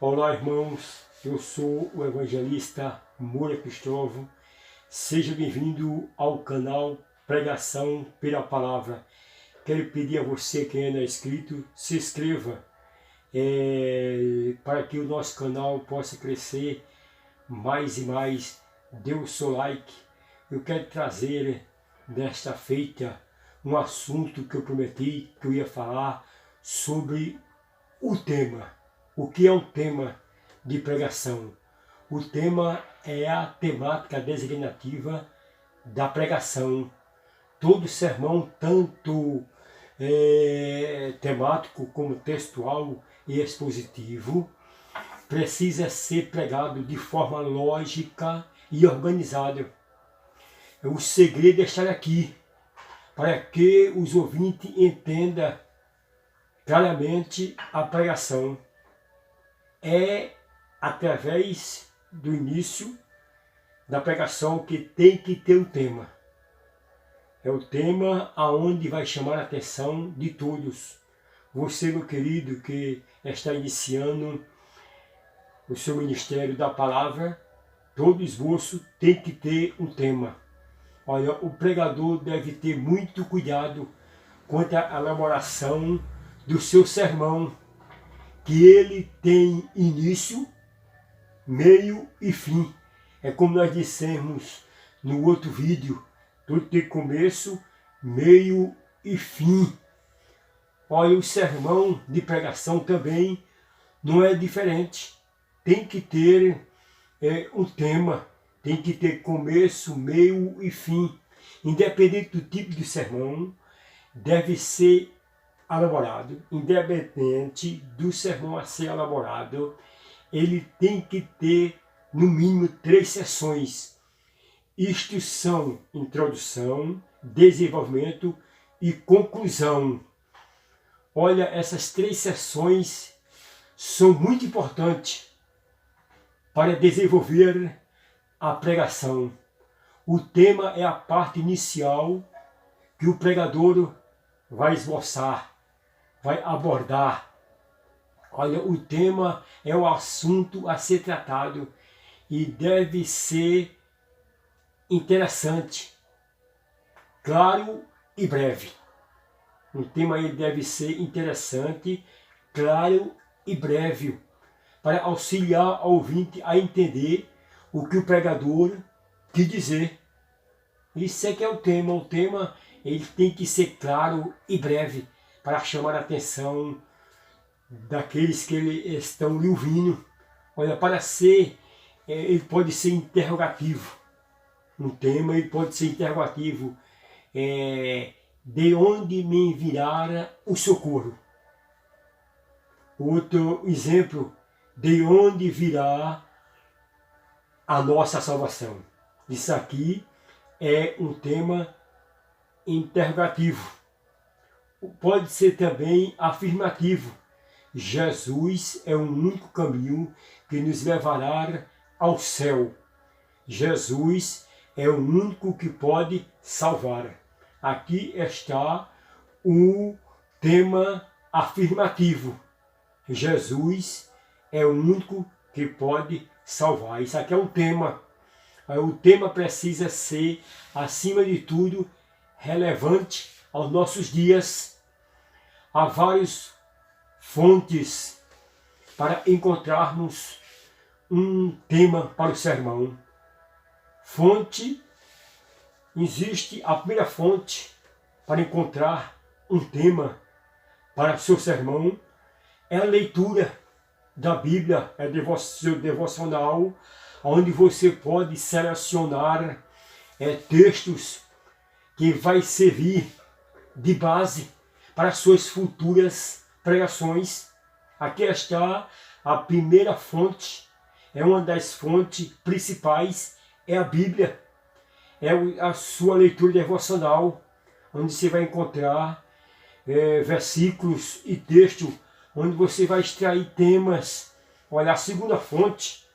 Olá, irmãos, eu sou o evangelista Moura Cristóvão. Seja bem-vindo ao canal Pregação pela Palavra. Quero pedir a você que ainda é inscrito, se inscreva para que o nosso canal possa crescer mais e mais. Dê o seu like. Eu quero trazer nesta feita um assunto que eu prometi que eu ia falar sobre o tema. O que é um tema de pregação? O tema é a temática designativa da pregação. Todo sermão, tanto temático como textual e expositivo, precisa ser pregado de forma lógica e organizada. O segredo é estar aqui, para que os ouvintes entendam claramente a pregação. É através do início da pregação que tem que ter um tema. É o tema aonde vai chamar a atenção de todos. Você, meu querido, que está iniciando o seu ministério da palavra, todo esboço tem que ter um tema. Olha, o pregador deve ter muito cuidado quanto à elaboração do seu sermão, que ele tem início, meio e fim. É como nós dissemos no outro vídeo, tudo tem começo, meio e fim. Olha, o sermão de pregação também não é diferente. Tem que ter um tema, tem que ter começo, meio e fim. Independente do tipo de sermão, deve ser elaborado, independente do sermão a ser elaborado, ele tem que ter no mínimo 3 sessões: instrução, introdução, desenvolvimento e conclusão. Olha, essas 3 sessões são muito importantes para desenvolver a pregação. O tema é a parte inicial que o pregador vai esboçar, vai abordar. Olha, o tema é o assunto a ser tratado e deve ser interessante, claro e breve. O tema aí deve ser interessante, claro e breve, para auxiliar ao ouvinte a entender o que o pregador quis dizer. Isso é que é o tema. O tema ele tem que ser claro e breve, para chamar a atenção daqueles que estão lhe ouvindo. Olha, para ser, ele pode ser interrogativo. Um tema ele pode ser interrogativo. De onde me virá o socorro? Outro exemplo, de onde virá a nossa salvação? Isso aqui é um tema interrogativo. Pode ser também afirmativo. Jesus é o único caminho que nos levará ao céu. Jesus é o único que pode salvar. Aqui está o tema afirmativo. Jesus é o único que pode salvar. Isso aqui é um tema. O tema precisa ser, acima de tudo, relevante aos nossos dias. Há várias fontes para encontrarmos um tema para o sermão. Existe a primeira fonte para encontrar um tema para o seu sermão, é a leitura da Bíblia, é seu devocional, onde você pode selecionar textos que vai servir de base para suas futuras pregações. Aqui está a primeira fonte, é uma das fontes principais, é a Bíblia, é a sua leitura devocional, onde você vai encontrar versículos e textos, onde você vai extrair temas. Olha, a segunda fonte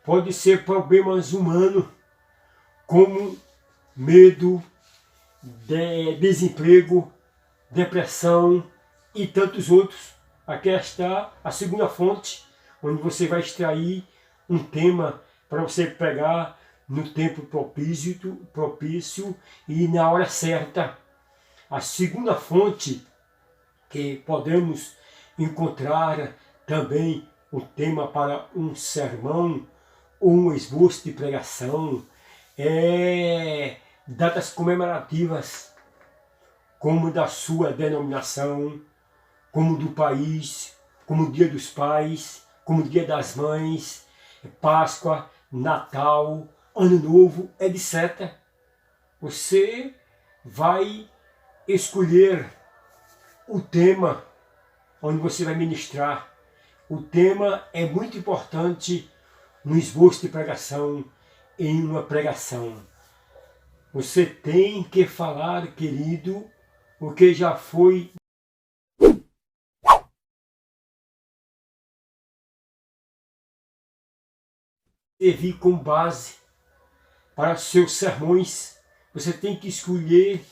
pode ser problemas humanos, como medo, desemprego, depressão e tantos outros. Aqui está a segunda fonte, onde você vai extrair um tema para você pegar no tempo propício e na hora certa. A segunda fonte que podemos encontrar também um tema para um sermão ou um esboço de pregação é datas comemorativas, como da sua denominação, como do país, como o Dia dos Pais, como o Dia das Mães, Páscoa, Natal, Ano Novo, etc. Você vai escolher o tema onde você vai ministrar. O tema é muito importante no esboço de pregação, em uma pregação. Você tem que falar, querido, o que já foi servir como base para seus sermões. Você tem que escolher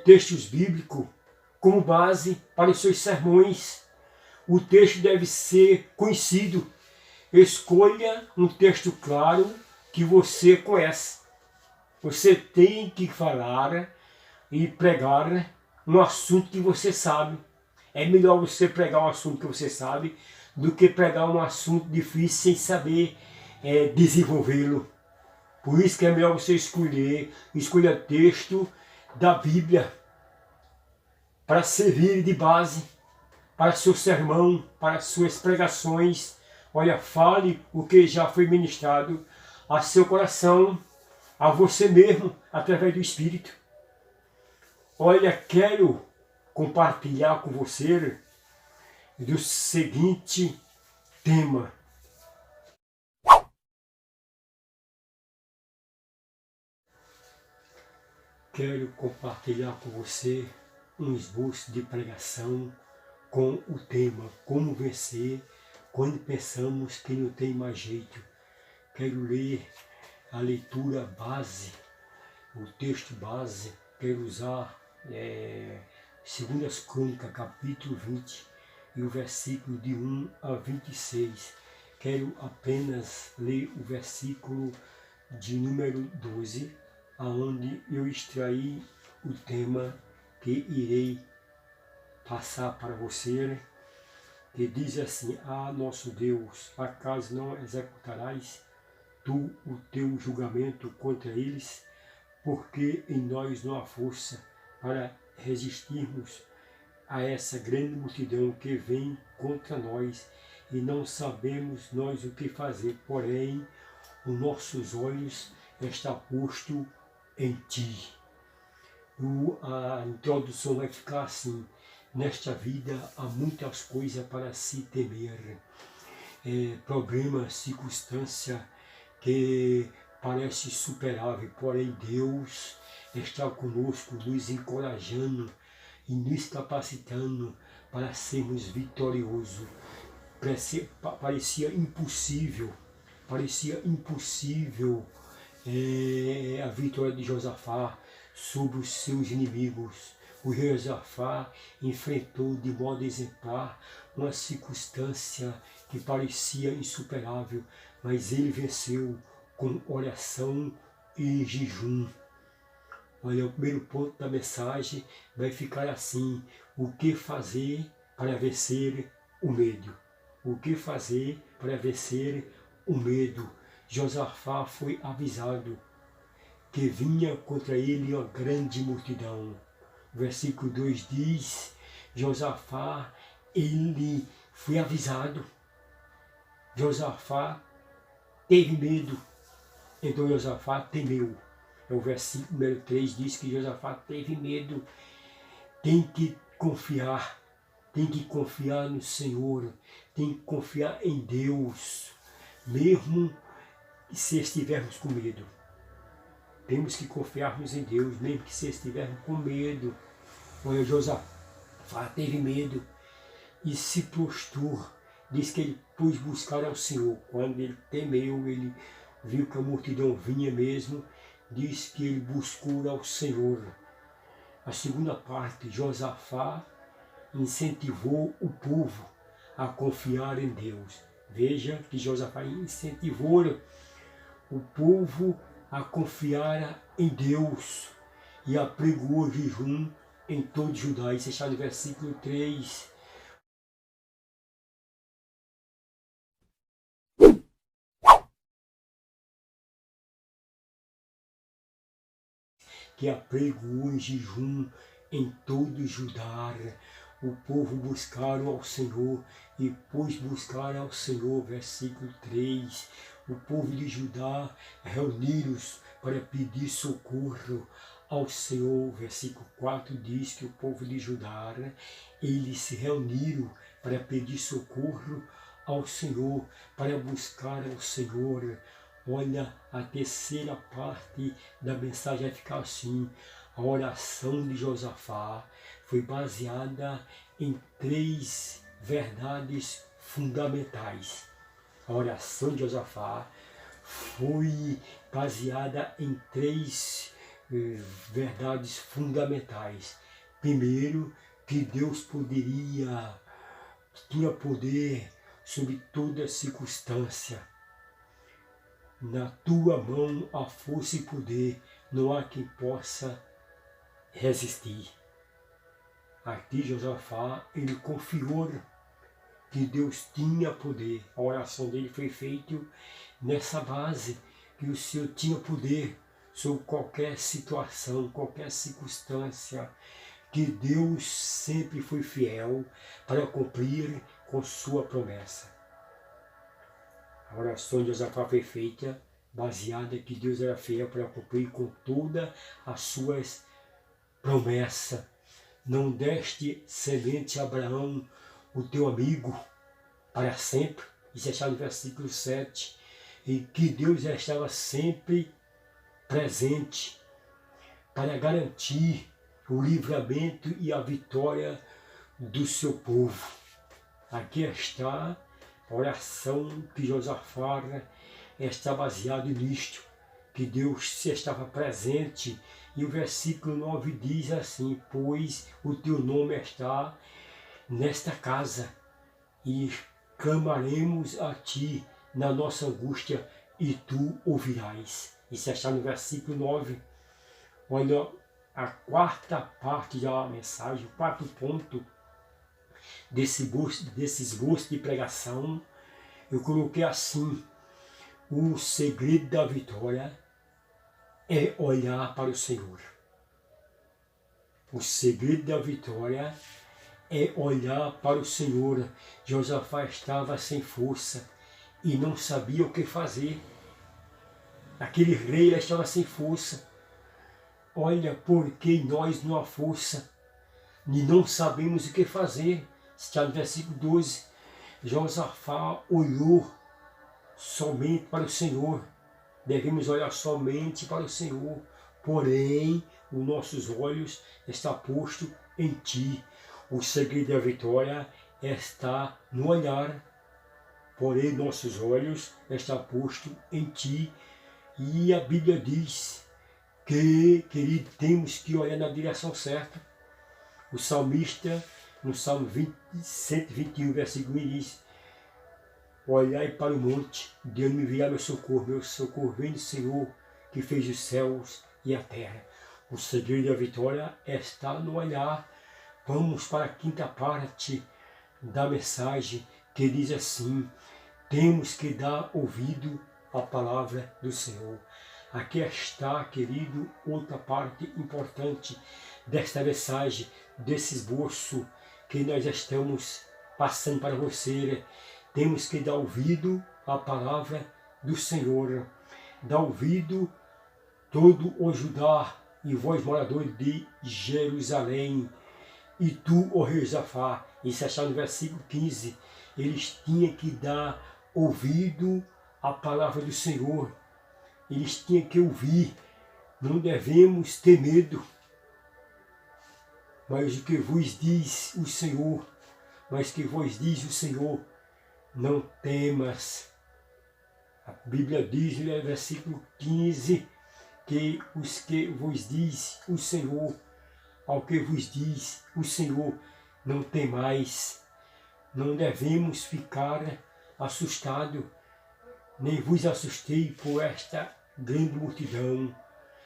textos bíblicos como base para os seus sermões. O texto deve ser conhecido. Escolha um texto claro que você conhece. Você tem que falar e pregar um assunto que você sabe. É melhor você pregar um assunto que você sabe do que pregar um assunto difícil sem saber desenvolvê-lo. Por isso que é melhor você escolha texto da Bíblia para servir de base para seu sermão, para suas pregações. Olha, fale o que já foi ministrado a seu coração, a você mesmo, através do Espírito. Olha, quero compartilhar com você do seguinte tema. Quero compartilhar com você um esboço de pregação com o tema Como Vencer Quando Pensamos que Não Tem Mais Jeito. Quero ler a leitura base, o texto base. Quero usar 2 Crônicas, capítulo 20, e o versículo de 1 a 26. Quero apenas ler o versículo de número 12, aonde eu extraí o tema que irei passar para você, que diz assim: Ah, nosso Deus, acaso não executarás tu o teu julgamento contra eles? Porque em nós não há força para resistirmos a essa grande multidão que vem contra nós, e não sabemos nós o que fazer, porém os nossos olhos estão postos em ti. A introdução vai ficar assim: nesta vida há muitas coisas para se temer, problemas, circunstância que parece insuperável, porém Deus está conosco, nos encorajando e nos capacitando para sermos vitoriosos. Parecia impossível a vitória de Josafá sobre os seus inimigos. O rei Josafá enfrentou de modo exemplar uma circunstância que parecia insuperável, mas ele venceu com oração e jejum. Olha, o primeiro ponto da mensagem vai ficar assim: o que fazer para vencer o medo? O que fazer para vencer o medo? Josafá foi avisado que vinha contra ele uma grande multidão. O versículo 2 diz: Josafá, ele foi avisado. Josafá teve medo, então Josafá temeu. O versículo número 3 diz que Josafá teve medo. Tem que confiar no Senhor, tem que confiar em Deus, mesmo se estivermos com medo. Temos que confiarmos em Deus, mesmo que se estivermos com medo. Olha, Josafá teve medo e se prostrou. Diz que ele pôs buscar ao Senhor. Quando ele temeu, ele viu que a multidão vinha mesmo, diz que ele buscou ao Senhor. A segunda parte, Josafá incentivou o povo a confiar em Deus. Veja que Josafá incentivou o povo a confiar em Deus e apregou o jejum em todo Judá. Isso está no versículo 3. Que apregou em jejum em todo Judá. O povo buscaram ao Senhor, e pois buscaram ao Senhor, versículo 3, o povo de Judá reuniram-se para pedir socorro ao Senhor. Versículo 4 diz que o povo de Judá, eles se reuniram para pedir socorro ao Senhor, para buscar ao Senhor. Olha, a terceira parte da mensagem vai ficar assim: a oração de Josafá foi baseada em 3 verdades fundamentais. A oração de Josafá foi baseada em 3 verdades fundamentais. Primeiro, que Deus tinha poder sobre toda circunstância. Na tua mão há força e poder, não há quem possa resistir. Aqui Josafá, ele confiou que Deus tinha poder. A oração dele foi feita nessa base, que o Senhor tinha poder sobre qualquer situação, qualquer circunstância, que Deus sempre foi fiel para cumprir com sua promessa. A oração de Josafá foi feita baseada que Deus era fiel para cumprir com todas as suas promessas. Não deste semente a Abraão, o teu amigo, para sempre. Isso está no versículo 7. E que Deus estava sempre presente para garantir o livramento e a vitória do seu povo. Aqui está a oração que Josafá está baseado nisto, que Deus se estava presente. E o versículo 9 diz assim: pois o teu nome está nesta casa, e clamaremos a ti na nossa angústia, e tu ouvirás. Isso está no versículo 9. Olha, a quarta parte da mensagem, o quarto ponto desse esboço de pregação, eu coloquei assim: o segredo da vitória é olhar para o Senhor. O segredo da vitória é olhar para o Senhor. Josafá estava sem força e não sabia o que fazer. Aquele rei estava sem força. Olha, porque nós não há força e não sabemos o que fazer. Está no versículo 12. Josafá olhou somente para o Senhor. Devemos olhar somente para o Senhor. Porém, os nossos olhos estão postos em Ti. O segredo da vitória está no olhar. Porém, nossos olhos estão postos em Ti. E a Bíblia diz que, querido, temos que olhar na direção certa. O salmista, no Salmo 121, versículo 1, diz: olhai para o monte, de onde me virá meu socorro vem do Senhor, que fez os céus e a terra. O segredo da vitória está no olhar. Vamos para a quinta parte da mensagem, que diz assim: temos que dar ouvido à palavra do Senhor. Aqui está, querido, outra parte importante desta mensagem, desse esboço que nós estamos passando para você. Temos que dar ouvido à palavra do Senhor. Dar ouvido todo o Judá e vós, moradores de Jerusalém, e tu, ó rei Josafá. Isso está no versículo 15. Eles tinham que dar ouvido à palavra do Senhor. Eles tinham que ouvir. Não devemos ter medo. Mas o que vos diz o Senhor, não temas. A Bíblia diz no versículo 15 que os que vos diz o Senhor, ao que vos diz o Senhor, não temais. Não devemos ficar assustado, nem vos assustei por esta grande multidão.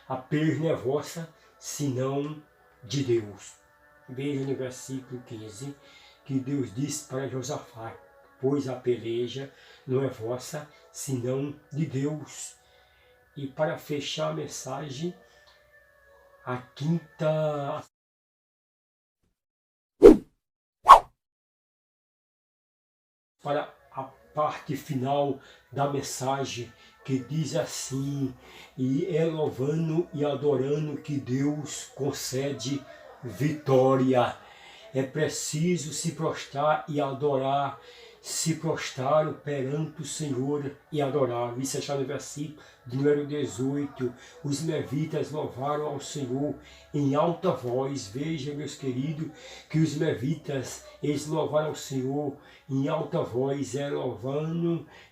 A peleja não é vossa, senão de Deus. Veja no versículo 15, que Deus disse para Josafá, pois a peleja não é vossa, senão de Deus. E para fechar a mensagem, a quinta... para a parte final da mensagem, que diz assim: e é louvando e adorando que Deus concede vitória. É preciso se prostrar e adorar, se prostraram perante o Senhor e adoraram. Isso está no versículo de número 18. Os levitas louvaram ao Senhor em alta voz. Veja, meus queridos, que os levitas, eles louvaram ao Senhor em alta voz,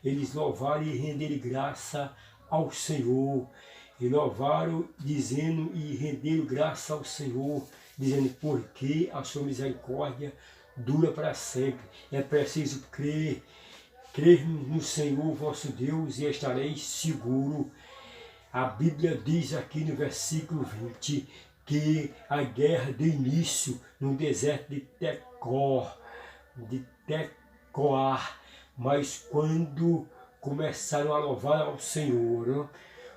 eles louvaram e renderam graça ao Senhor. E louvaram, dizendo, e renderam graça ao Senhor, dizendo, porque a sua misericórdia dura para sempre. É preciso crer no Senhor vosso Deus e estareis seguro. A Bíblia diz aqui no versículo 20 que a guerra deu início no deserto de Tecoar, mas quando começaram a louvar ao Senhor,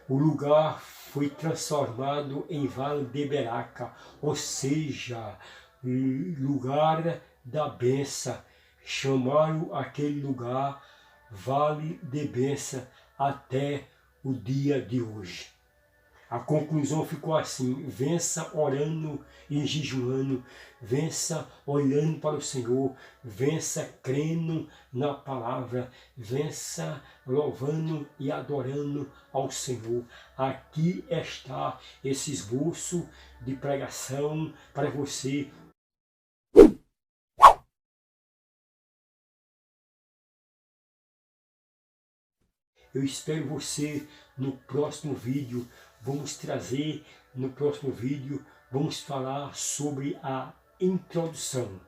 o lugar foi transformado em Vale de Beraca, ou seja, lugar da bênção. Chamaram aquele lugar Vale de Bênção até o dia de hoje. A conclusão ficou assim: vença orando e jejuando, vença olhando para o Senhor, vença crendo na palavra, vença louvando e adorando ao Senhor. Aqui está esse esboço de pregação para você. Eu espero você no próximo vídeo. Vamos trazer no próximo vídeo, vamos falar sobre a introdução.